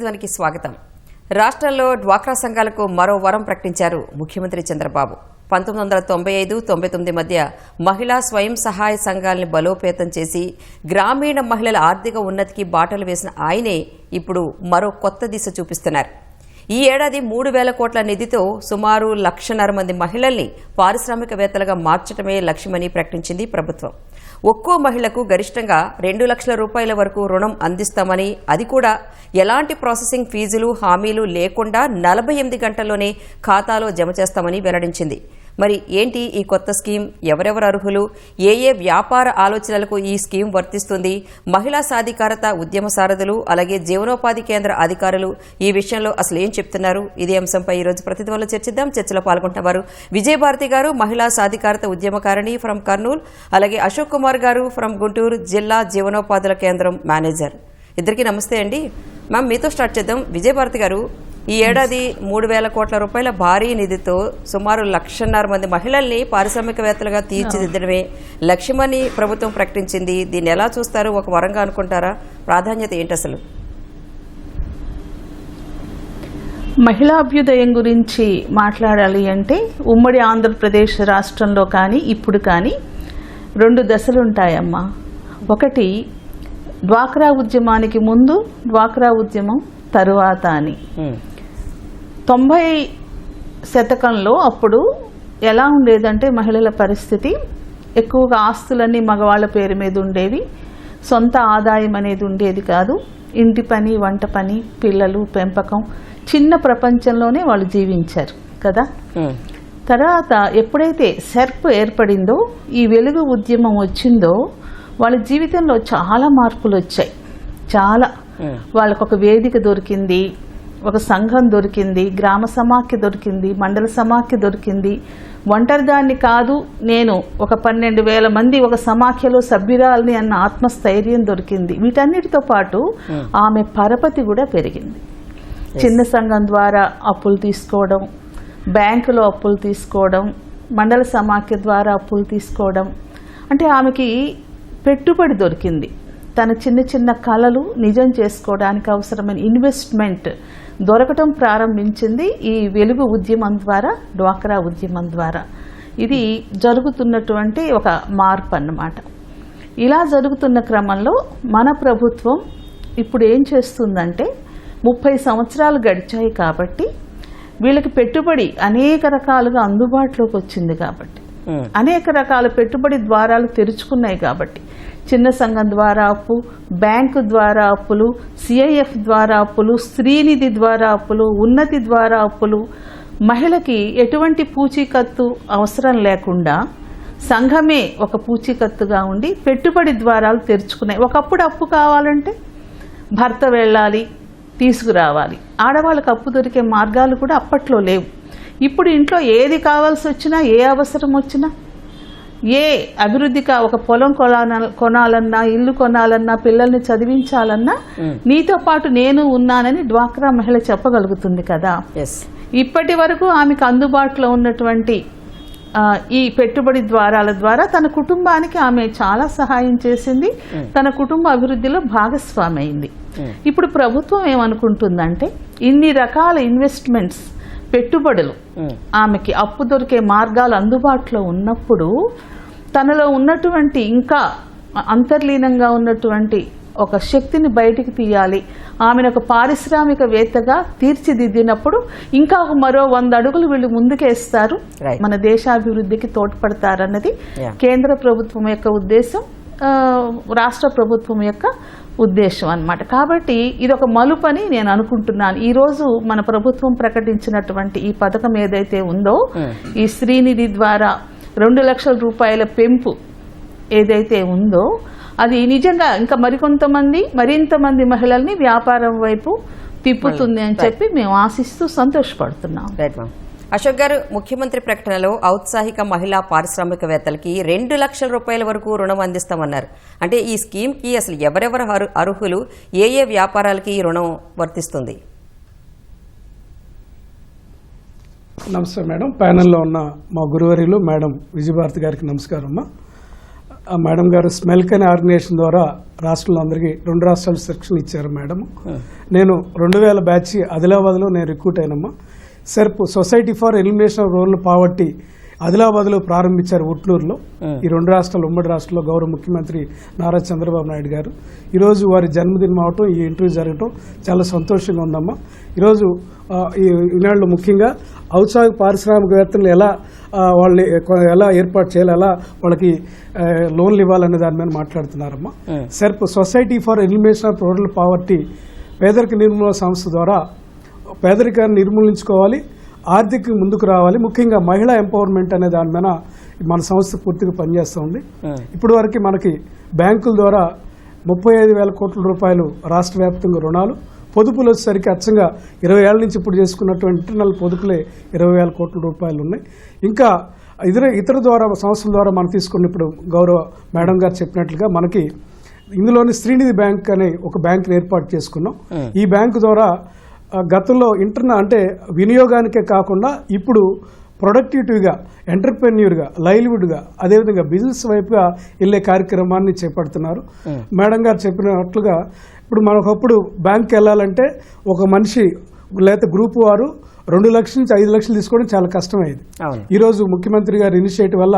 ప్రతిధ్వనికి స్వాగతం. రాష్ట్రంలో డ్వాక్రా సంఘాలకు మరో వరం ప్రకటించారు ముఖ్యమంత్రి చంద్రబాబు. 1995-99 మధ్య మహిళా స్వయం సహాయ సంఘాలను బలోపేతం చేసి గ్రామీణ మహిళల ఆర్థిక ఉన్నతికి బాటలు వేసిన ఆయనే ఇప్పుడు మరో కొత్త దిశ చూపిస్తున్నారు. ఈ ఏడాది 3,000 కోట్ల నిధితో సుమారు 1,50,000 మంది మహిళల్ని పారిశ్రామికవేత్తలుగా మార్చడమే లక్ష్యమని ప్రకటించింది ప్రభుత్వం. ఒక్కో మహిళకు గరిష్టంగా 2 లక్షల రూపాయల వరకు రుణం అందిస్తామని, అది కూడా ఎలాంటి ప్రాసెసింగ్ ఫీజులు హామీలు లేకుండా 48 గంటల్లోనే ఖాతాలో జమ చేస్తామని వెల్లడించింది. మరి ఏంటి ఈ కొత్త స్కీమ్? ఎవరెవరు అర్హులు? ఏ వ్యాపార ఆలోచనలకు ఈ స్కీమ్ వర్తిస్తుంది? మహిళా సాధికారత ఉద్యమ సారథులు అలాగే జీవనోపాధి కేంద్ర అధికారులు ఈ విషయంలో అసలు ఏం చెప్తున్నారు? ఇదే అంశంపై ఈరోజు ప్రతిధ్వనిలో చర్చిద్దాం. చర్చలో పాల్గొంటున్నవారు విజయభారతి గారు, మహిళా సాధికారత ఉద్యమకారిణి ఫ్రమ్ కర్నూలు, అలాగే అశోక్ కుమార్ గారు ఫ్రమ్ గుంటూరు జిల్లా జీవనోపాధుల కేంద్రం మేనేజర్. ఇద్దరికి నమస్తే అండి. మ్యామ్, మీతో స్టార్ట్ చేద్దాం. విజయభారతి గారు, ఈ ఏడాది 3,000 కోట్ల రూపాయల భారీ నిధితో సుమారు 1,50,000 మంది మహిళల్ని పారిశ్రామికవేత్తలుగా తీర్చిదిద్దడమే లక్ష్యమని ప్రభుత్వం ప్రకటించింది. దీన్ని ఎలా చూస్తారు? ఒక వరంగా అనుకుంటారా? ప్రాధాన్యత ఏంటి అసలు? మహిళాభ్యుదయం గురించి మాట్లాడాలి అంటే ఉమ్మడి ఆంధ్రప్రదేశ్ రాష్ట్రంలో కానీ ఇప్పుడు కానీ 2 దశలుంటాయమ్మా. ఒకటి డ్వాక్రా ఉద్యమానికి ముందు, డ్వాక్రా ఉద్యమం తరువాత అని. 90 శతకంలో అప్పుడు ఎలా ఉండేదంటే మహిళల పరిస్థితి, ఎక్కువగా ఆస్తులన్నీ మగవాళ్ళ పేరు మీద ఉండేవి, సొంత ఆదాయం అనేది ఉండేది కాదు. ఇంటి పని, వంట పని, పిల్లలు, పెంపకం, చిన్న ప్రపంచంలోనే వాళ్ళు జీవించారు కదా. తర్వాత ఎప్పుడైతే సెర్ప్ ఏర్పడిందో, ఈ వెలుగు ఉద్యమం వచ్చిందో, వాళ్ళ జీవితంలో చాలా మార్పులు వచ్చాయి. చాలా వాళ్ళకు ఒక వేదిక దొరికింది, ఒక సంఘం దొరికింది, గ్రామ సమాఖ్య దొరికింది, మండల సమాఖ్య దొరికింది. ఒంటరిదాన్ని కాదు, నేను ఒక 12,000 మంది ఒక సమాఖ్యలో సభ్యురాలని అన్న ఆత్మస్థైర్యం దొరికింది. వీటన్నిటితో పాటు ఆమె పరపతి కూడా పెరిగింది. చిన్న సంఘం ద్వారా అప్పులు తీసుకోవడం, బ్యాంకులో అప్పులు తీసుకోవడం, మండల సమాఖ్య ద్వారా అప్పులు తీసుకోవడం, అంటే ఆమెకి పెట్టుబడి దొరికింది. తన చిన్న చిన్న కళలు నిజం చేసుకోవడానికి అవసరమైన ఇన్వెస్ట్మెంట్ దొరకటం ప్రారంభించింది ఈ వెలుగు ఉద్యమం ద్వారా, డ్వాక్రా ఉద్యమం ద్వారా. ఇది జరుగుతున్నటువంటి ఒక మార్పు అన్నమాట. ఇలా జరుగుతున్న క్రమంలో మన ప్రభుత్వం ఇప్పుడు ఏం చేస్తుందంటే, 30 సంవత్సరాలు గడిచాయి కాబట్టి వీళ్ళకి పెట్టుబడి అనేక రకాలుగా అందుబాటులోకి వచ్చింది కాబట్టి, అనేక రకాల పెట్టుబడి ద్వారాలు తెరుచుకున్నాయి కాబట్టి, చిన్న సంఘం ద్వారా అప్పు, బ్యాంకు ద్వారా అప్పులు, సిఐఎఫ్ ద్వారా అప్పులు, స్త్రీనిధి ద్వారా అప్పులు, ఉన్నతి ద్వారా అప్పులు, మహిళకి ఎటువంటి పూచీకత్తు అవసరం లేకుండా సంఘమే ఒక పూచీకత్తుగా ఉండి పెట్టుబడి ద్వారాలు తెరుచుకున్నాయి. ఒకప్పుడు అప్పు కావాలంటే భర్త వెళ్ళాలి, తీసుకురావాలి. ఆడవాళ్ళకి అప్పు దొరికే మార్గాలు కూడా అప్పట్లో లేవు. ఇప్పుడు ఇంట్లో ఏది కావాల్సి వచ్చినా, ఏ అవసరం వచ్చినా, ఏ అభివృద్ధిగా ఒక పొలం కొనాలన్నా, ఇల్లు కొనాలన్నా, పిల్లల్ని చదివించాలన్నా నీతో పాటు నేను ఉన్నానని డ్వాక్రా మహిళ చెప్పగలుగుతుంది కదా. ఇప్పటి వరకు ఆమెకు అందుబాటులో ఉన్నటువంటి ఈ పెట్టుబడి ద్వారాల ద్వారా తన కుటుంబానికి ఆమె చాలా సహాయం చేసింది, తన కుటుంబ అభివృద్ధిలో భాగస్వామి అయింది. ఇప్పుడు ప్రభుత్వం ఏమనుకుంటుందంటే, ఇన్ని రకాల ఇన్వెస్ట్మెంట్స్, పెట్టుబడులు, ఆమెకి అప్పు దొరికే మార్గాలు అందుబాటులో ఉన్నప్పుడు తనలో ఉన్నటువంటి ఇంకా అంతర్లీనంగా ఉన్నటువంటి ఒక శక్తిని బయటికి తీయాలి. ఆమెను ఒక పారిశ్రామికవేత్తగా తీర్చిదిద్దినప్పుడు ఇంకా మరో 100 అడుగులు వీళ్ళు ముందుకేస్తారు, మన దేశాభివృద్ధికి తోడ్పడతారన్నది కేంద్ర ప్రభుత్వం యొక్క ఉద్దేశం, రాష్ట్ర ప్రభుత్వం యొక్క ఉద్దేశం అన్నమాట. కాబట్టి ఇది ఒక మలుపని నేను అనుకుంటున్నాను. ఈరోజు మన ప్రభుత్వం ప్రకటించినటువంటి ఈ పథకం ఏదైతే ఉందో, ఈ స్త్రీనిధి ద్వారా 2 లక్షల రూపాయల పెంపు ఏదైతే ఉందో, అది నిజంగా ఇంకా మరింతమంది మహిళల్ని వ్యాపారం వైపు తిప్పుతుంది అని చెప్పి మేము ఆశిస్తూ సంతోషపడుతున్నాం. అశోక్ గారు, ముఖ్యమంత్రి ప్రకటనలో ఔత్సాహిక మహిళా పారిశ్రామికవేత్తలకి 2 లక్షల రూపాయల వరకు రుణం అందిస్తామన్నారు. అంటే ఈ స్కీమ్ కి అసలు ఎవరెవరు అర్హులు? ఏ వ్యాపారాలకి ఈ రుణం వర్తిస్తుంది? నమస్తే మేడం. ప్యానెల్లో ఉన్న మా గురువర్యులు మేడం విజయభారతి గారికి నమస్కారం అమ్మా. మేడం గారు స్మెల్క్ అనే ఆర్గనైజేషన్ ద్వారా రాష్ట్రంలో అందరికీ 2 రాష్ట్రాలు శిక్షణ ఇచ్చారు మేడం. నేను 2000 బ్యాచ్ ఆదిలాబాద్లో నేను రిక్రూట్ అయినమ్మా. SERP society for elimination of rural poverty ఆదిలాబాద్లో ప్రారంభించారు ఉట్లూరులో. ఈ 2 రాష్ట్రాలు ఉమ్మడి రాష్ట్రంలో గౌరవ ముఖ్యమంత్రి నారా చంద్రబాబు నాయుడు గారు ఈరోజు వారి జన్మదినం అవటం, ఈ ఇంటర్వ్యూ జరగటం చాలా సంతోషంగా ఉందమ్మా. ఈరోజు ఈనాళ్ళు ముఖ్యంగా ఔత్సాహిక పారిశ్రామికవేత్తలు వాళ్ళని ఎలా ఏర్పాటు చేయాలి, ఎలా వాళ్ళకి లోన్లు ఇవ్వాలనే దాని మీద మాట్లాడుతున్నారమ్మా. SERP society for elimination of rural poverty పేదరిక నిర్మూలన సంస్థ ద్వారా పేదరికాన్ని నిర్మూలించుకోవాలి, ఆర్థిక ముందుకు రావాలి, ముఖ్యంగా మహిళా ఎంపవర్మెంట్ అనే దాని మీద మన సంస్థ పూర్తిగా పనిచేస్తుంది. ఇప్పటి వరకు మనకి బ్యాంకుల ద్వారా 35,000 కోట్ల రూపాయలు రాష్ట్ర వ్యాప్తంగా రుణాలు, పొదుపులు వచ్చేసరికి అచ్చంగా 20 ఏళ్ల నుంచి ఇప్పుడు చేసుకున్నటువంటి ఇంటర్నల్ పొదుపులే 20,000 కోట్ల రూపాయలు ఉన్నాయి. ఇంకా ఇతర ద్వారా సంస్థల ద్వారా మనం తీసుకున్న ఇప్పుడు గౌరవ మేడం గారు చెప్పినట్లుగా మనకి ఇందులోని శ్రీనిధి బ్యాంక్ అనే ఒక బ్యాంకుని ఏర్పాటు చేసుకున్నాం. ఈ బ్యాంకు ద్వారా గతంలో అంటే వినియోగానికే కాకుండా ఇప్పుడు ప్రొడక్టివిటీగా, ఎంటర్ప్రెన్యూర్గా, లైవ్లీవుడ్గా, అదేవిధంగా బిజినెస్ వైపుగా వెళ్ళే కార్యక్రమాన్ని చేపడుతున్నారు. మేడం గారు చెప్పినట్లుగా ఇప్పుడు మనకప్పుడు బ్యాంక్కి వెళ్ళాలంటే ఒక మనిషి లేకపోతే గ్రూప్ వారు 2 లక్షల నుంచి 5 లక్షలు తీసుకోవడం చాలా కష్టమైంది. ఈరోజు ముఖ్యమంత్రి గారి ఇనిషియేటివ్ వల్ల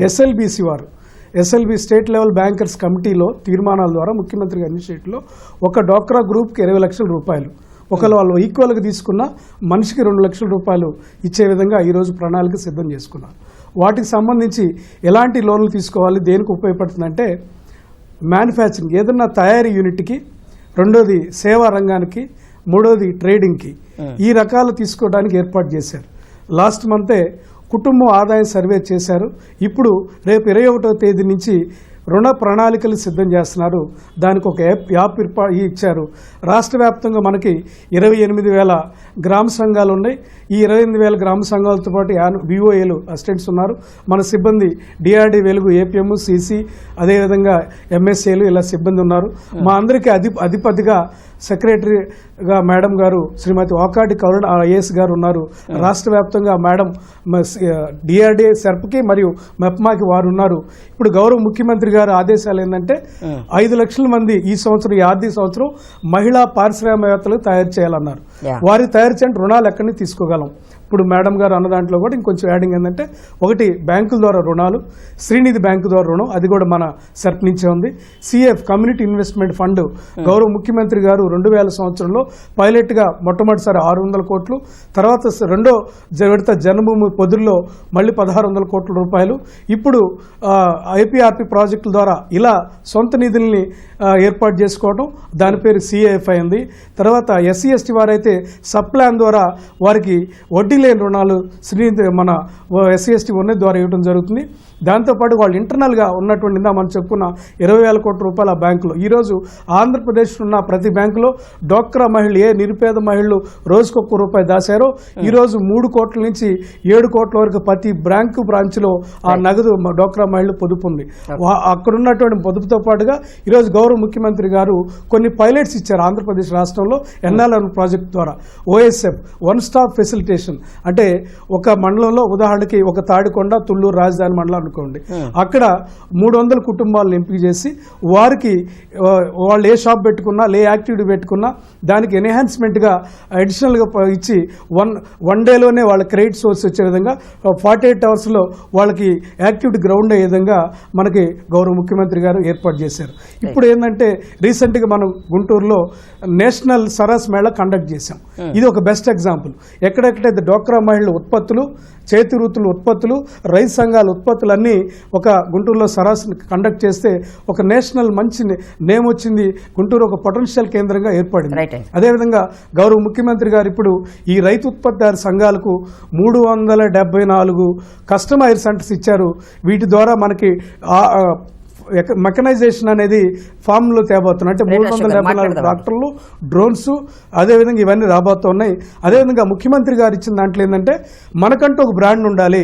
ఎస్ఎల్బిసి వారు ఎస్ఎల్బి స్టేట్ లెవెల్ బ్యాంకర్స్ కమిటీలో తీర్మానాల ద్వారా ముఖ్యమంత్రి గారి ఇనిషియేటివ్లో ఒక డోక్రా గ్రూప్కి 20 లక్షల రూపాయలు, ఒకవేళ వాళ్ళు ఈక్వల్గా తీసుకున్న మనిషికి 2 లక్షల రూపాయలు ఇచ్చే విధంగా ఈరోజు ప్రణాళిక సిద్ధం చేసుకున్నారు. వాటికి సంబంధించి ఎలాంటి లోన్లు తీసుకోవాలి, దేనికి ఉపయోగపడుతుందంటే మ్యానుఫ్యాక్చరింగ్ ఏదన్నా తయారీ యూనిట్కి, రెండోది సేవా రంగానికి, మూడోది ట్రేడింగ్కి, ఈ రకాలు తీసుకోవడానికి ఏర్పాటు చేశారు. లాస్ట్ మంతే కుటుంబ ఆదాయం సర్వే చేశారు. ఇప్పుడు రేపు 21వ తేదీ నుంచి రుణ ప్రణాళికలు సిద్ధం చేస్తున్నారు. దానికి ఒక యాప్ ఇచ్చారు. రాష్ట్ర వ్యాప్తంగా మనకి 28,000 గ్రామ సంఘాలు ఉన్నాయి. ఈ 28,000 గ్రామ సంఘాలతో పాటు విఓఏలు అసిస్టెంట్స్ ఉన్నారు. మన సిబ్బంది డిఆర్డీ వెలుగు, ఏపీఎం, సిసి, అదేవిధంగా ఎంఎస్ఏలు ఇలా సిబ్బంది ఉన్నారు. మా అందరికీ అధిపతిగా సెక్రటరీగా మేడం గారు శ్రీమతి వాకాటి కరుణ ఐఏఎస్ గారు ఉన్నారు. రాష్ట్ర వ్యాప్తంగా మేడం డిఆర్డీఏ సెర్ప్కి మరియు మెప్మాకి వారు ఉన్నారు. ఇప్పుడు గౌరవ ముఖ్యమంత్రి గారు ఆదేశాలు ఏంటంటే 5 లక్షల మంది ఈ సంవత్సరం, ఈ ఆర్థిక సంవత్సరం మహిళా పారిశ్రామికవేత్తలు తయారు చేయాలన్నారు. వారి తయారు చేయడం రుణాలు ఎక్కడి నుంచి తీసుకోగలం. ఇప్పుడు మేడం గారు అన్న దాంట్లో కూడా ఇంకొంచెం యాడింగ్ ఏంటంటే, ఒకటి బ్యాంకుల ద్వారా రుణాలు, శ్రీనిధి బ్యాంకు ద్వారా రుణం, అది కూడా మన సెర్ప్ నుంచే ఉంది. సిఎఫ్ కమ్యూనిటీ ఇన్వెస్ట్మెంట్ ఫండ్ గౌరవ ముఖ్యమంత్రి గారు 2000 సంవత్సరంలో పైలట్గా మొట్టమొదటిసారి 600 కోట్లు, తర్వాత రెండో విడత జన్మభూమి పొదుల్లో మళ్ళీ 1600 కోట్ల రూపాయలు, ఇప్పుడు ఐపీఆర్పీ ప్రాజెక్టుల ద్వారా ఇలా సొంత నిధుల్ని ఏర్పాటు చేసుకోవడం, దాని పేరు సిఏఎఫ్ అయింది. తర్వాత ఎస్సీ ఎస్టీ వారైతే సబ్ ప్లాన్ ద్వారా వారికి వడ్డీ లేని రుణాలు మన ఎస్సీ ఎస్టీ ఉన్న ద్వారా ఇవ్వడం జరుగుతుంది. దాంతోపాటు వాళ్ళు ఇంటర్నల్గా ఉన్నటువంటి మనం చెప్పుకున్న 20,000 కోట్ల రూపాయల బ్యాంకులో ఈరోజు ఆంధ్రప్రదేశ్ ఉన్న ప్రతి బ్యాంకులో డోక్రా మహిళలు, ఏ నిరుపేద మహిళలు రోజుకు ₹1 దాశారో ఈరోజు 3 కోట్ల నుంచి 7 కోట్ల వరకు ప్రతి బ్రాంచ్లో ఆ నగదు డోక్రా మహిళలు పొదుపు ఉంది. అక్కడ ఉన్నటువంటి పొదుపుతో పాటుగా ఈరోజు గౌరవ ముఖ్యమంత్రి గారు కొన్ని పైలట్స్ ఇచ్చారు ఆంధ్రప్రదేశ్ రాష్ట్రంలో ఎన్ఎల్ఆర్ ప్రాజెక్ట్ ద్వారా. ఓఎస్ఎఫ్, వన్ స్టాప్ ఫెసిలిటేషన్, అంటే ఒక మండలంలో ఉదాహరణకి ఒక తాడికొండ, తుళ్ళూరు రాజధాని మండలం అనుకోండి, అక్కడ 300 కుటుంబాలను ఎంపిక చేసి వారికి వాళ్ళు ఏ షాప్ పెట్టుకున్నా, ఏ యాక్టివిటీ పెట్టుకున్నా దానికి ఎన్హాన్స్మెంట్గా అడిషనల్గా ఇచ్చి వన్ డేలోనే వాళ్ళ క్రెడిట్ సోర్స్ వచ్చే విధంగా 48 అవర్స్లో వాళ్ళకి యాక్టివిటీ గ్రౌండ్ అయ్యే విధంగా మనకి గౌరవ ముఖ్యమంత్రి గారు ఏర్పాటు చేశారు. ఇప్పుడు ఏంటంటే రీసెంట్గా మనం గుంటూరులో నేషనల్ సరస్ మేళా కండక్ట్ చేశాం. ఇది ఒక బెస్ట్ ఎగ్జాంపుల్. ఎక్కడెక్కడైతే డోక్రా మహిళల ఉత్పత్తులు, చేతి వృత్తుల ఉత్పత్తులు, రైతు సంఘాల ఉత్పత్తులన్నీ ఒక గుంటూరులో సరస్ కండక్ట్ చేస్తే ఒక నేషనల్ మంచి నేమ్ వచ్చింది. గుంటూరు ఒక పొటెన్షియల్ కేంద్రంగా ఏర్పడింది. అదేవిధంగా గౌరవ ముఖ్యమంత్రి గారు ఇప్పుడు ఈ రైతు ఉత్పత్తిదారు సంఘాలకు 374 కస్టమైజ్ సెంటర్స్ ఇచ్చారు. వీటి ద్వారా మనకి మెకనైజేషన్ అనేది ఫామ్లో తేబోతున్నాయి. అంటే 374 ట్రాక్టర్లు, డ్రోన్స్, అదేవిధంగా ఇవన్నీ రాబోతున్నాయి. అదేవిధంగా ముఖ్యమంత్రి గారు ఇచ్చిన దాంట్లో ఏంటంటే మనకంటూ ఒక బ్రాండ్ ఉండాలి.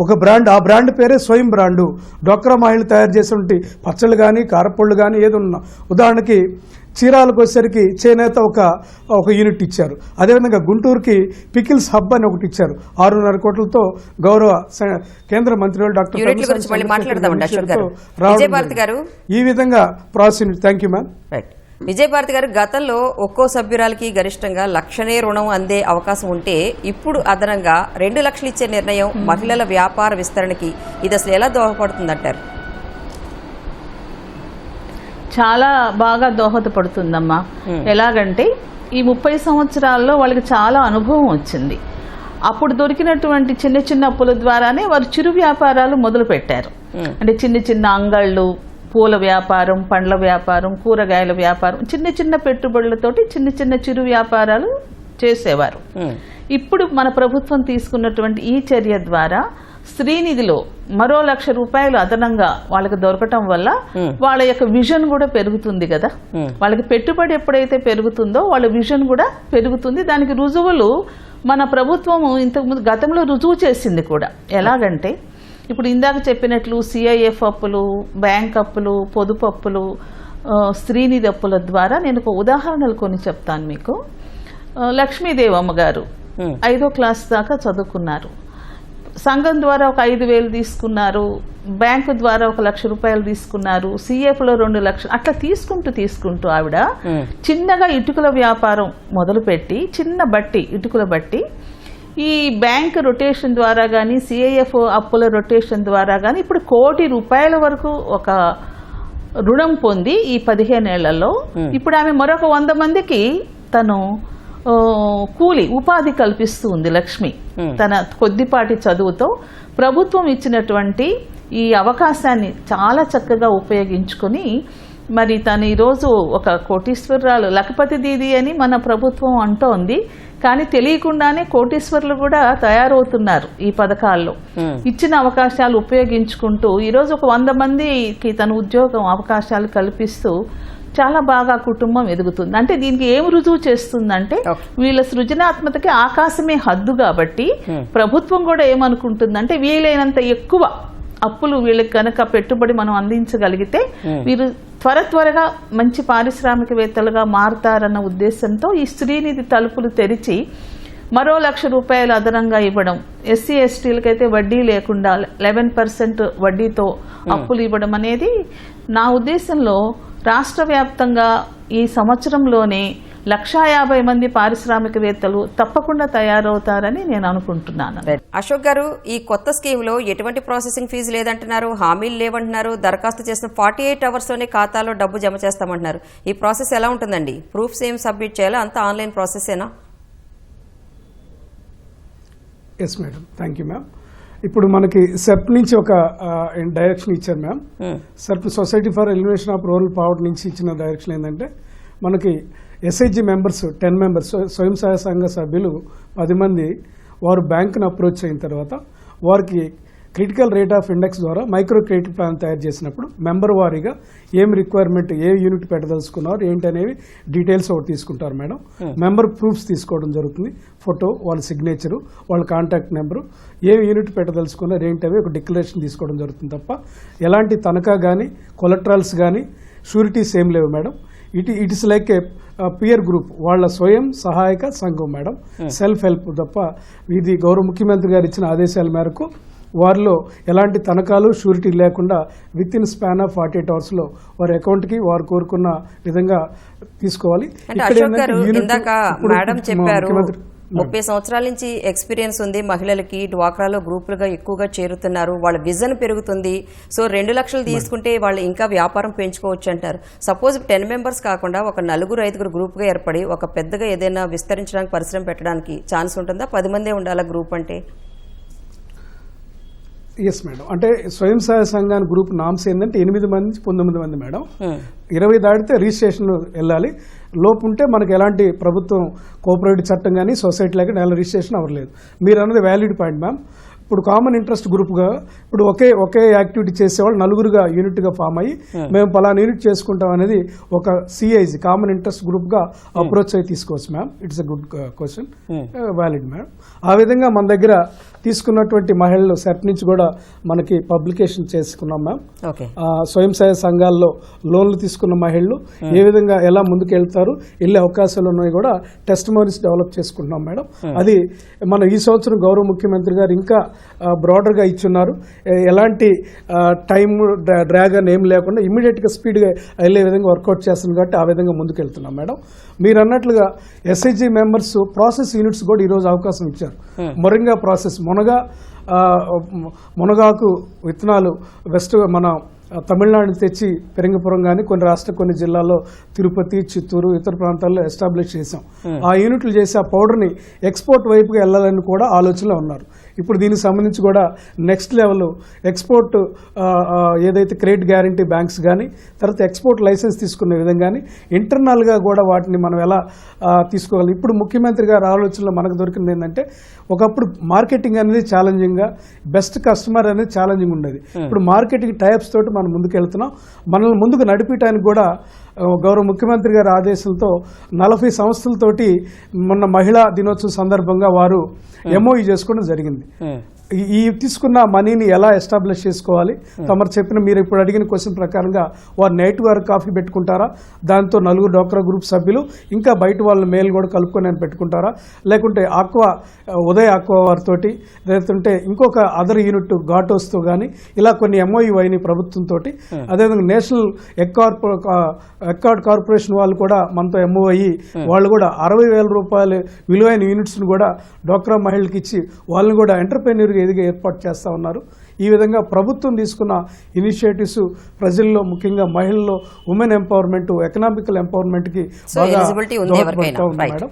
ఒక బ్రాండ్, ఆ బ్రాండ్ పేరే స్వయం బ్రాండు. డోక్రా మహిళలు తయారు చేసినటువంటి పచ్చళ్ళు కానీ, కారపళ్ళు కానీ ఏది ఉన్నా, ఉదాహరణకి చీరాలకు వచ్చేసరికి చేనేత ఒక యూనిట్ ఇచ్చారు. అదేవిధంగా గుంటూరుకి పికిల్స్ హబ్ అని ఒకటి ఇచ్చారు. 6.5 కోట్లతో గౌరవ కేంద్ర మంత్రి డాక్టర్ యూనిట్ల గురించి మళ్ళీ మాట్లాడదామండి అశోక్ గారు. రావడం విజయభారతి గారు ఈ విధంగా process. Thank you ma'am. Right. Vijayabharathi గారు, గతంలో ఒక్కో సభ్యురాలకి గరిష్టంగా 1,00,000 రుణం అందే అవకాశం ఉంటే ఇప్పుడు అదనంగా 2 లక్షలు ఇచ్చే నిర్ణయం మహిళల వ్యాపార విస్తరణకి ఇది అసలు ఎలా దోహదపడుతుందంటారు? చాలా బాగా దోహదపడుతుందమ్మా. ఎలాగంటే ఈ 30 సంవత్సరాల్లో వాళ్ళకి చాలా అనుభవం వచ్చింది. అప్పుడు దొరికినటువంటి చిన్న చిన్న అప్పుల ద్వారానే వారు చిరు వ్యాపారాలు మొదలు పెట్టారు. అంటే చిన్న చిన్న అంగళ్ళు, పూల వ్యాపారం, పండ్ల వ్యాపారం, కూరగాయల వ్యాపారం, చిన్న చిన్న పెట్టుబడులతోటి చిన్న చిన్న చిరు వ్యాపారాలు చేసేవారు. ఇప్పుడు మన ప్రభుత్వం తీసుకున్నటువంటి ఈ చర్య ద్వారా శ్రీనిధిలో మరో 1,00,000 రూపాయలు అదనంగా వాళ్ళకి దొరకటం వల్ల వాళ్ళ యొక్క విజన్ కూడా పెరుగుతుంది కదా. వాళ్ళకి పెట్టుబడి ఎప్పుడైతే పెరుగుతుందో వాళ్ళ విజన్ కూడా పెరుగుతుంది. దానికి రుజువులు మన ప్రభుత్వము ఇంతకుముందు గతంలో రుజువు చేసింది కూడా. ఎలాగంటే ఇప్పుడు ఇందాక చెప్పినట్లు సిఐఎఫ్ అప్పులు, బ్యాంక్ అప్పులు, పొదుపు అప్పులు, శ్రీనిధి అప్పుల ద్వారా నేను ఒక ఉదాహరణలు కొన్ని చెప్తాను మీకు. లక్ష్మీదేవమ్మ గారు 5వ క్లాస్ దాకా చదువుకున్నారు. సంఘం ద్వారా ఒక 5,000 తీసుకున్నారు, బ్యాంకు ద్వారా ఒక 1,00,000 రూపాయలు తీసుకున్నారు, సిఎఫ్లో 2 లక్షలు, అట్లా తీసుకుంటూ ఆవిడ చిన్నగా ఇటుకల వ్యాపారం మొదలుపెట్టి ఇటుకల బట్టి ఈ బ్యాంక్ రొటేషన్ ద్వారా కానీ సిఐఎఫ్ అప్పుల రొటేషన్ ద్వారా కానీ ఇప్పుడు 1 కోటి రూపాయల వరకు ఒక రుణం పొంది ఈ 15 ఏళ్లలో ఇప్పుడు ఆమె మరొక 100 మందికి తను ఉపాధి కల్పిస్తూ ఉంది. లక్ష్మి తన కొద్దిపాటి చదువుతో ప్రభుత్వం ఇచ్చినటువంటి ఈ అవకాశాన్ని చాలా చక్కగా ఉపయోగించుకొని మరి తను ఈరోజు ఒక కోటీశ్వరరాలు, లఖపతి దీది అని మన ప్రభుత్వం అంటోంది. కానీ తెలియకుండానే కోటీశ్వరులు కూడా తయారవుతున్నారు ఈ పథకాల్లో. ఇచ్చిన అవకాశాలు ఉపయోగించుకుంటూ ఈరోజు ఒక 100 మందికి తన ఉద్యోగం అవకాశాలు కల్పిస్తూ చాలా బాగా కుటుంబం ఎదుగుతుంది. అంటే దీనికి ఏం రుజువు చేస్తుందంటే వీళ్ళ సృజనాత్మకతకి ఆకాశమే హద్దు. కాబట్టి ప్రభుత్వం కూడా ఏమనుకుంటుందంటే వీలైనంత ఎక్కువ అప్పులు వీళ్ళకి కనుక పెట్టుబడి మనం అందించగలిగితే వీరు త్వరగా మంచి పారిశ్రామికవేత్తలుగా మారుతారన్న ఉద్దేశంతో ఈ శ్రీనిధి తలుపులు తెరిచి మరో 1,00,000 రూపాయలు అదనంగా ఇవ్వడం, ఎస్సీ ఎస్టీలకైతే వడ్డీ లేకుండా 11% వడ్డీతో అప్పులు ఇవ్వడం అనేది నా ఉద్దేశంలో రాష్ట్ర వ్యాప్తంగా ఈ సంవత్సరంలోనే 150 మంది పారిశ్రామికవేత్తలు తప్పకుండా తయారవుతారని నేను అనుకుంటున్నాను. అశోక్ గారు, ఈ కొత్త స్కీమ్ లో ఎటువంటి ప్రాసెసింగ్ ఫీజు లేదంటున్నారు, హామీలు లేవంటున్నారు, దరఖాస్తు చేసిన 48 అవర్స్లోనే ఖాతాలో డబ్బు జమ చేస్తామంటున్నారు. ఈ ప్రాసెస్ ఎలా ఉంటుందండి? ప్రూఫ్స్ ఏం సబ్మిట్ చేయాలా? అంతా ఆన్లైన్ ప్రాసెసేనా? Yes madam, thank you ma'am. ఇప్పుడు మనకి సెర్ప్ నుంచి ఒక డైరెక్షన్ ఇచ్చారు ma'am. SERP society for elimination of rural poverty నుంచి ఇచ్చిన డైరెక్షన్ ఏంటంటే మనకి ఎస్ఐజి మెంబర్స్ 10 మెంబర్స్, స్వయం సహాయ సంఘ సభ్యులు 10 మంది వారు బ్యాంకును అప్రోచ్ అయిన తర్వాత వారికి క్రిటికల్ రేట్ ఆఫ్ ఇండెక్స్ ద్వారా మైక్రో క్రెడిట్ ప్లాన్ తయారు చేసినప్పుడు మెంబర్ వారీగా ఏం రిక్వైర్మెంట్, ఏ యూనిట్ పెట్టదలుచుకున్నారు ఏంటి అనేవి డీటెయిల్స్ ఒకటి తీసుకుంటారు మేడం. మెంబర్ ప్రూఫ్స్ తీసుకోవడం జరుగుతుంది. ఫోటో, వాళ్ళ సిగ్నేచరు, వాళ్ళ కాంటాక్ట్ నెంబరు, ఏ యూనిట్ పెట్టదలుచుకున్నారు ఏంటి అవి ఒక డిక్లరేషన్ తీసుకోవడం జరుగుతుంది తప్ప ఎలాంటి తనఖా కానీ కొలెట్రల్స్ కానీ షూరిటీస్ ఏం లేవు madam. It is like A peer group, వాళ్ళ స్వయం సహాయక సంఘం మేడం, సెల్ఫ్ హెల్ప్ తప్ప ఇది గౌరవ ముఖ్యమంత్రి గారు ఇచ్చిన ఆదేశాల మేరకు వారిలో ఎలాంటి తనఖాలు షూరిటీ లేకుండా విత్ ఇన్ స్పాన్ ఆఫ్ 48 అవర్స్లో వారి అకౌంట్కి వారు కోరుకున్న విధంగా తీసుకోవాలి. అశోక్ గారు, ఇందాక మేడం చెప్పారు 30 సంవత్సరాల నుంచి ఎక్స్పీరియన్స్ ఉంది మహిళలకి, డ్వాక్రాలో గ్రూపులుగా ఎక్కువగా చేరుతున్నారు, వాళ్ళ విజన్ పెరుగుతుంది. సో 2 లక్షలు తీసుకుంటే వాళ్ళు ఇంకా వ్యాపారం పెంచుకోవచ్చు అంటారు. సపోజ్ 10 మెంబర్స్ కాకుండా ఒక 4-5 గ్రూప్గా ఏర్పడి ఒక పెద్దగా ఏదైనా విస్తరించడానికి, పరిశ్రమ పెట్టడానికి ఛాన్స్ ఉంటుందా? 10 మందే ఉండాలా గ్రూప్ అంటే? Yes madam. అంటే స్వయం సహాయ సంఘాన్ని గ్రూప్ నామ్స్ ఏంటంటే 8 మంది నుంచి 19 మంది మేడం. 20 దాటితే రిజిస్ట్రేషన్ వెళ్ళాలి. లోపు ఉంటే మనకు ఎలాంటి ప్రభుత్వం కోఆపరేటివ్ చట్టం కానీ సొసైటీ లేక రిజిస్ట్రేషన్ అవ్వలేదు. మీరు అన్నది వ్యాలిడ్ పాయింట్ మ్యామ్. ఇప్పుడు కామన్ ఇంట్రెస్ట్ గ్రూప్గా ఇప్పుడు ఒకే యాక్టివిటీ చేసేవాళ్ళు 4గురుగా యూనిట్గా ఫామ్ అయ్యి మేము పలానా యూనిట్ చేసుకుంటాం అనేది ఒక సిఐజీ కామన్ ఇంట్రెస్ట్ గ్రూప్గా అప్రోచ్ అయ్యి తీసుకోవచ్చు ma'am. It's a good question, valid ma'am. ఆ విధంగా మన దగ్గర తీసుకున్నటువంటి మహిళలు సెర్ప్ నుంచి కూడా మనకి పబ్లికేషన్ చేసుకున్నాం మ్యామ్. ఓకే. స్వయం సహాయ సంఘాల్లో లోన్లు తీసుకున్న మహిళలు ఏ విధంగా ఎలా ముందుకు వెళ్తారు, వెళ్ళే అవకాశాలు ఉన్నాయి కూడా టెస్టిమోనీస్ డెవలప్ చేసుకుంటున్నాం మేడం. అది మన ఈ సంవత్సరం గౌరవ ముఖ్యమంత్రి గారు ఇంకా బ్రాడర్గా ఇచ్చున్నారు. ఎలాంటి టైం డ్రాగ్ అని ఏం లేకుండా ఇమ్మీడియట్గా స్పీడ్గా వెళ్ళే విధంగా వర్కౌట్ చేస్తుంది కాబట్టి ఆ విధంగా ముందుకు వెళ్తున్నాం మేడం. మీరు అన్నట్లుగా ఎస్ఐజీ మెంబర్స్ ప్రాసెస్ యూనిట్స్ కూడా ఈరోజు అవకాశం ఇచ్చారు. మొరింగా ప్రాసెస్ మునగాకు విత్తనాలు వెస్ట్ మన తమిళనాడు తెచ్చి పెరింగపురం కానీ కొన్ని జిల్లాల్లో తిరుపతి, చిత్తూరు, ఇతర ప్రాంతాల్లో ఎస్టాబ్లిష్ చేశాం. ఆ యూనిట్లు చేసి ఆ పౌడర్ని ఎక్స్పోర్ట్ వైపుగా వెళ్ళాలని కూడా ఆలోచనలో ఉన్నారు. ఇప్పుడు దీనికి సంబంధించి కూడా నెక్స్ట్ లెవెల్ ఎక్స్పోర్ట్ ఏదైతే క్రెడిట్ గ్యారంటీ బ్యాంక్స్ కానీ తర్వాత ఎక్స్పోర్ట్ లైసెన్స్ తీసుకునే విధంగా కానీ ఇంటర్నల్గా కూడా వాటిని మనం ఎలా తీసుకోగలం. ఇప్పుడు ముఖ్యమంత్రి గారి ఆలోచనలో మనకు దొరికింది ఏంటంటే ఒకప్పుడు మార్కెటింగ్ అనేది ఛాలెంజింగ్గా, బెస్ట్ కస్టమర్ అనేది ఛాలెంజింగ్ ఉండేది. ఇప్పుడు మార్కెటింగ్ టైప్స్ తోటి మనం ముందుకు వెళ్తున్నాం. మనల్ని ముందుకు నడిపించడానికి కూడా గౌరవ ముఖ్యమంత్రి గారి ఆదేశంతో 40 సంస్థలతోటి మొన్న మహిళా దినోత్సవం సందర్భంగా వారు ఎంఓయూ చేసుకోవడం జరిగింది. ఈ తీసుకున్న మనీని ఎలా ఎస్టాబ్లిష్ చేసుకోవాలి, తమరు చెప్పిన మీరు ఇప్పుడు అడిగిన క్వశ్చన్ ప్రకారంగా వారు నైట్ వారు కాఫీ పెట్టుకుంటారా, దాంతో 4 డ్వాక్రా గ్రూప్ సభ్యులు ఇంకా బయట వాళ్ళ మేలు కూడా కలుపుకొని పెట్టుకుంటారా, లేకుంటే ఉదయ్ ఆక్వా వారితోటి, లేదంటే ఇంకొక అదర్ యూనిట్ ఘాటోస్తో కానీ ఇలా కొన్ని ఎంఓయూ అయినాయి ప్రభుత్వంతో. అదేవిధంగా నేషనల్ ఎక్కార్డ్ కార్పొరేషన్ వాళ్ళు కూడా మనతో ఎంఓ అయ్యి వాళ్ళు కూడా 60,000 రూపాయలు విలువైన యూనిట్స్ను కూడా డ్వాక్రా మహిళలకు ఇచ్చి వాళ్ళని కూడా ఎంటర్ప్రెన్యూర్గా ఎదిగే ఏర్పాటు చేస్తూ ఉన్నారు. ఈ విధంగా ప్రభుత్వం తీసుకున్న ఇనిషియేటివ్స్ ప్రజల్లో ముఖ్యంగా మహిళల్లో ఉమెన్ ఎంపవర్మెంట్, ఎకనామికల్ ఎంపవర్మెంట్కి మేడం.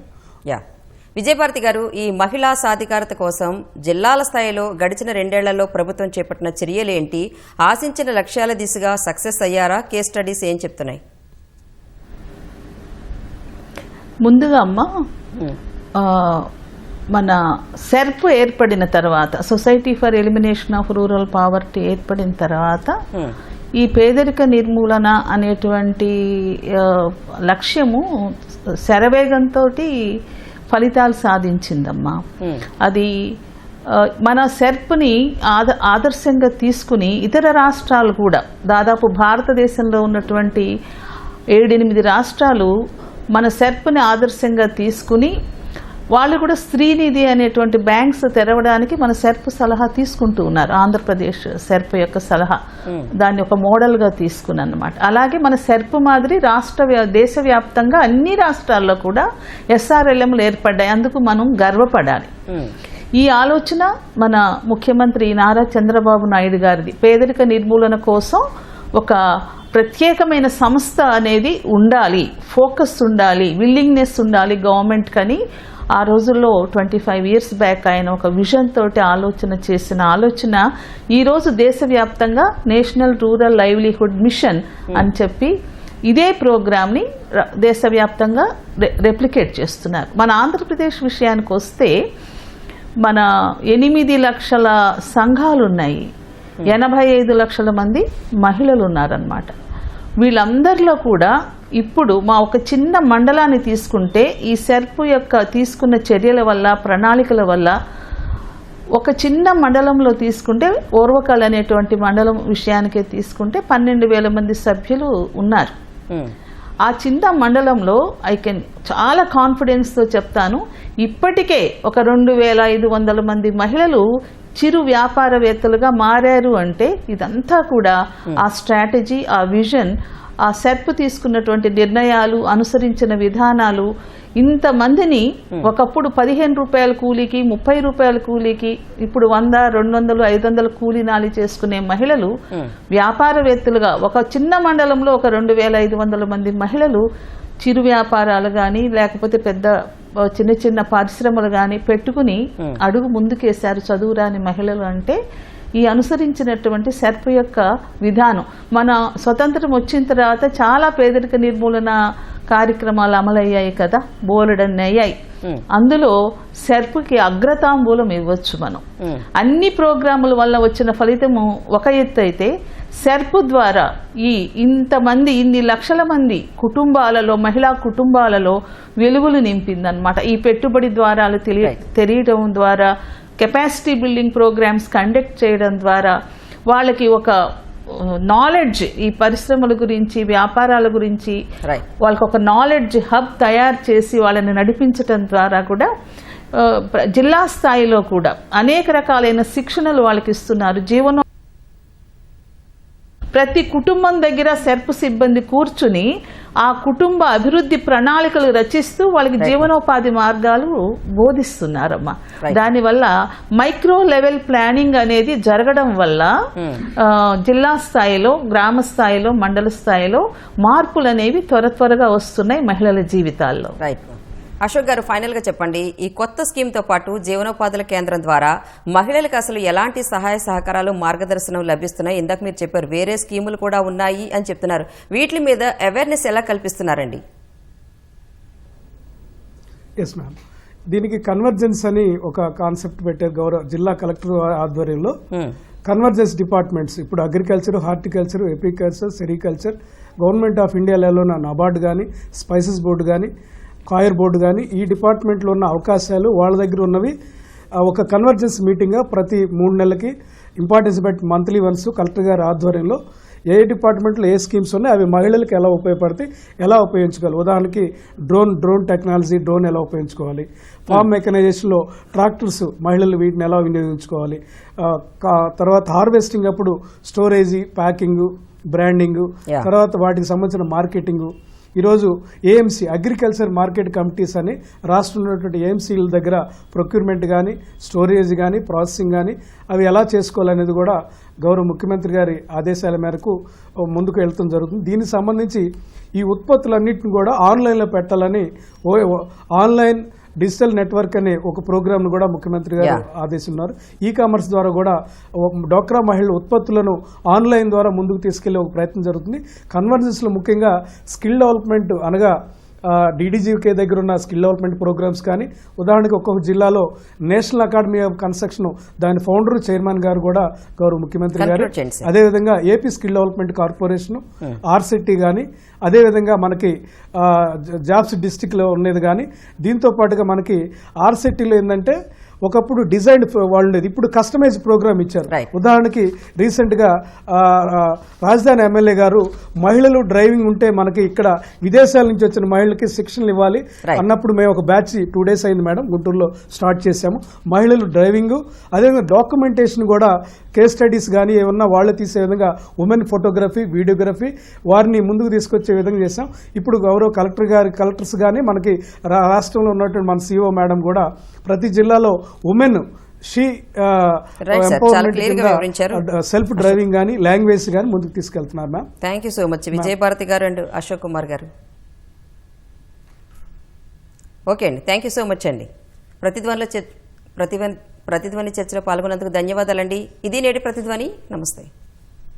విజయభారతి గారు, ఈ మహిళా సాధికారత కోసం జిల్లాల స్థాయిలో గడిచిన 2 ఏళ్లలో ప్రభుత్వం చేపట్టిన చర్యలేంటి? ఆశించిన లక్ష్యాల దిశగా సక్సెస్ అయ్యారా? కేస్ స్టడీస్ ఏం చెప్తున్నాయి? ముందుగా అమ్మ, మన సెర్ప్ ఏర్పడిన తర్వాత, society for elimination of rural poverty ఏర్పడిన తర్వాత ఈ పేదరిక నిర్మూలన అనేటువంటి లక్ష్యము శరవేగంతో ఫలితాలు సాధించిందమ్మా. అది మన సెర్ప్ని ఆదర్శంగా తీసుకుని ఇతర రాష్ట్రాలు కూడా, దాదాపు భారతదేశంలో ఉన్నటువంటి 7-8 రాష్ట్రాలు మన సెర్ప్ని ఆదర్శంగా తీసుకుని వాళ్ళు కూడా స్త్రీనిధి అనేటువంటి బ్యాంక్స్ తెరవడానికి మన సెర్ప్ సలహా తీసుకుంటూ ఉన్నారు. ఆంధ్రప్రదేశ్ సెర్ప్ యొక్క సలహా దాన్ని ఒక మోడల్గా తీసుకుని అన్నమాట. అలాగే మన సెర్ప్ మాదిరి దేశవ్యాప్తంగా అన్ని రాష్ట్రాల్లో కూడా ఎస్ఆర్ఎల్ఎంలు ఏర్పడ్డాయి. అందుకు మనం గర్వపడాలి. ఈ ఆలోచన మన ముఖ్యమంత్రి నారా చంద్రబాబు నాయుడు గారిది. పేదరిక నిర్మూలన కోసం ఒక ప్రత్యేకమైన సంస్థ అనేది ఉండాలి, ఫోకస్ ఉండాలి, విల్లింగ్నెస్ ఉండాలి గవర్నమెంట్ కని ఆ రోజుల్లో 25 ఇయర్స్ బ్యాక్ ఆయన ఒక విజన్ తోటి చేసిన ఆలోచన ఈరోజు దేశవ్యాప్తంగా నేషనల్ రూరల్ లైవ్లీహుడ్ మిషన్ అని చెప్పి ఇదే ప్రోగ్రామ్ని దేశవ్యాప్తంగా రెప్లికేట్ చేస్తున్నారు. మన ఆంధ్రప్రదేశ్ విషయానికి వస్తే మన 8 లక్షల సంఘాలు ఉన్నాయి, 85 లక్షల మంది మహిళలు ఉన్నారన్నమాట. వీళ్ళందరిలో కూడా ఇప్పుడు మా ఒక చిన్న మండలాన్ని తీసుకుంటే ఈ సెర్ప్ యొక్క తీసుకున్న చర్యల వల్ల, ప్రణాళికల వల్ల ఒక చిన్న మండలంలో తీసుకుంటే ఓర్వకల్ అనేటువంటి మండలం విషయానికే తీసుకుంటే 12,000 మంది సభ్యులు ఉన్నారు. ఆ చిన్న మండలంలో చాలా కాన్ఫిడెన్స్తో చెప్తాను, ఇప్పటికే ఒక 2,500 మంది మహిళలు చిరు వ్యాపారవేత్తలుగా మారారు. అంటే ఇదంతా కూడా ఆ స్ట్రాటజీ, ఆ విజన్, ఆ సెర్ప్ తీసుకున్నటువంటి నిర్ణయాలు, అనుసరించిన విధానాలు, ఇంతమందిని ఒకప్పుడు 15 రూపాయల కూలీకి, 30 రూపాయల కూలీకి, ఇప్పుడు 100, 200, 500 కూలీ నాలి చేసుకునే మహిళలు వ్యాపారవేత్తలుగా ఒక చిన్న మండలంలో ఒక 2,500 మంది మహిళలు చిరు వ్యాపారాలు కానీ లేకపోతే చిన్న చిన్న పరిశ్రమలు కానీ పెట్టుకుని అడుగు ముందుకేశారు చదువురాని మహిళలు. అంటే ఈ అనుసరించినటువంటి సెర్ప్ యొక్క విధానం, మన స్వతంత్రం వచ్చిన తర్వాత చాలా పేదరిక నిర్మూలన కార్యక్రమాలు అమలయ్యాయి కదా, బోలెడన్ని అయ్యాయి. అందులో సెర్ప్కి అగ్రతాంబూలం ఇవ్వచ్చు మనం. అన్ని ప్రోగ్రాముల వల్ల వచ్చిన ఫలితము ఒక ఎత్తు అయితే, సెర్ప్ ద్వారా ఇన్ని లక్షల మంది కుటుంబాలలో, మహిళా కుటుంబాలలో వెలుగులు నింపిందనమాట. ఈ పెట్టుబడి ద్వారాలు తెలియడం ద్వారా కెపాసిటీ బిల్డింగ్ ప్రోగ్రామ్స్ కండక్ట్ చేయడం ద్వారా వాళ్ళకి ఒక నాలెడ్జ్, ఈ పరిశ్రమల గురించి, వ్యాపారాల గురించి రైట్. వాళ్ళకి ఒక నాలెడ్జ్ హబ్ తయారు చేసి వాళ్ళని నడిపించడం ద్వారా కూడా జిల్లా స్థాయిలో కూడా అనేక రకాలైన శిక్షణలు వాళ్ళకి ఇస్తున్నారు. ప్రతి కుటుంబం దగ్గర సెర్ప్ సిబ్బంది కూర్చుని ఆ కుటుంబ అభివృద్ధి ప్రణాళికలు రచిస్తూ వాళ్ళకి జీవనోపాధి మార్గాలు బోధిస్తున్నారమ్మా. దానివల్ల మైక్రో లెవెల్ ప్లానింగ్ అనేది జరగడం వల్ల జిల్లా స్థాయిలో, గ్రామ స్థాయిలో, మండల స్థాయిలో మార్పులు అనేవి త్వరగా వస్తున్నాయి మహిళల జీవితాల్లో. రైట్. అశోక్ గారు, ఫైనల్గా చెప్పండి, ఈ కొత్త స్కీమ్తో పాటు జీవనోపాధుల కేంద్రం ద్వారా మహిళలకు అసలు ఎలాంటి సహాయ సహకారాలు, మార్గదర్శనం లభిస్తున్నాయి? ఇందాక మీరు చెప్పారు వేరే స్కీములు కూడా ఉన్నాయి అని చెప్తున్నారు. వీటి మీద అవేర్నెస్ ఎలా కల్పిస్తున్నారండి? ఎస్ మ్యామ్, దీనికి కన్వర్జెన్స్ అని ఒక కాన్సెప్ట్ పెట్టారు గౌరవ జిల్లా కలెక్టర్ ఆధ్వర్యంలో. కన్వర్జెన్స్ డిపార్ట్మెంట్స్ ఇప్పుడు agriculture, horticulture, apiculture, sericulture, government of India లెవెల్లో నాబార్డ్ కానీ, స్పైసెస్ బోర్డు కానీ, కాయర్ బోర్డు కానీ, ఈ డిపార్ట్మెంట్లో ఉన్న అవకాశాలు వాళ్ళ దగ్గర ఉన్నవి ఒక కన్వర్జెన్స్ మీటింగ్గా ప్రతి 3 నెలలకి ఇంపార్టెన్స్ బట్టి మంత్లీ వన్స్ కలెక్టర్ గారి ఆధ్వర్యంలో ఏ డిపార్ట్మెంట్లో ఏ స్కీమ్స్ ఉన్నాయి, అవి మహిళలకు ఎలా ఉపయోగపడతాయి, ఎలా ఉపయోగించుకోవాలి. ఉదాహరణకి డ్రోన్ టెక్నాలజీ, డ్రోన్ ఎలా ఉపయోగించుకోవాలి, ఫార్మ్ మెకనైజేషన్లో ట్రాక్టర్స్ మహిళలు వీటిని ఎలా వినియోగించుకోవాలి, తర్వాత హార్వెస్టింగ్ అప్పుడు స్టోరేజీ, ప్యాకింగ్, బ్రాండింగ్, తర్వాత వాటికి సంబంధించిన మార్కెటింగ్. ఈరోజు ఏఎంసీ అగ్రికల్చర్ మార్కెట్ కమిటీస్ అని రాష్ట్రంలో ఉన్నటువంటి ఏఎంసీల దగ్గర ప్రొక్యూర్మెంట్ కానీ, స్టోరేజ్ కానీ, ప్రాసెసింగ్ కానీ అవి ఎలా చేసుకోవాలనేది కూడా గౌరవ ముఖ్యమంత్రి గారి ఆదేశాల మేరకు ముందుకు వెళ్తాం జరుగుతుంది. దీనికి సంబంధించి ఈ ఉత్పత్తులన్నింటిని కూడా ఆన్లైన్లో పెట్టాలని ఆన్లైన్ డిజిటల్ నెట్వర్క్ అనే ఒక ప్రోగ్రామ్ను కూడా ముఖ్యమంత్రి గారు ఆదేశిస్తున్నారు. ఈ కామర్స్ ద్వారా కూడా డ్వాక్రా మహిళల ఉత్పత్తులను ఆన్లైన్ ద్వారా ముందుకు తీసుకెళ్లే ఒక ప్రయత్నం జరుగుతుంది. కన్వర్జెన్స్లో ముఖ్యంగా స్కిల్ డెవలప్మెంట్ అనగా డీడీజీకే దగ్గర ఉన్న స్కిల్ డెవలప్మెంట్ ప్రోగ్రామ్స్ కానీ, ఉదాహరణకి ఒక్కొక్క జిల్లాలో నేషనల్ అకాడమీ ఆఫ్ కన్స్ట్రక్షన్ దాని ఫౌండర్, చైర్మన్ గారు కూడా గౌరవ ముఖ్యమంత్రి గారు, అదేవిధంగా AP skill development corporation, RCT కానీ, అదేవిధంగా మనకి జాబ్స్ డిస్టిక్లో ఉండేది కానీ, దీంతో పాటుగా మనకి ఆర్సిటీలో ఏంటంటే ఒకప్పుడు డిజైన్ వాళ్ళు ఉండేది, ఇప్పుడు కస్టమైజ్ ప్రోగ్రామ్ ఇచ్చారు. ఉదాహరణకి రీసెంట్గా రాజధాని ఎమ్మెల్యే గారు మహిళలు డ్రైవింగ్ ఉంటే మనకి ఇక్కడ విదేశాల నుంచి వచ్చిన మహిళలకి శిక్షణలు ఇవ్వాలి అన్నప్పుడు మేము ఒక బ్యాచ్ 2 days అయింది మేడం, గుంటూరులో స్టార్ట్ చేశాము. మహిళలు డ్రైవింగ్, అదేవిధంగా డాక్యుమెంటేషన్ కూడా, కేస్ స్టడీస్ కానీ ఏమన్నా వాళ్ళు తీసే విధంగా ఉమెన్ ఫోటోగ్రఫీ, వీడియోగ్రఫీ వారిని ముందుకు తీసుకొచ్చే విధంగా చేశాం. ఇప్పుడు గౌరవ కలెక్టర్స్ కానీ మనకి రాష్ట్రంలో ఉన్నటువంటి మన సిఓ మేడం కూడా ప్రతి జిల్లాలో ఉమెన్ సెల్ఫ్ డ్రైవింగ్ కానీ, లాంగ్వేజ్ కానీ ముందుకు తీసుకెళ్తున్నారు ma'am. Thank you so much Vijayabharathi గారు అండ్ అశోక్ కుమార్ గారు. ఓకే అండి, థ్యాంక్ యూ సో మచ్ అండి. ప్రతిధ్వని చర్చలో పాల్గొన్నందుకు ధన్యవాదాలండి. ఇది నేటి ప్రతిధ్వని. నమస్తే.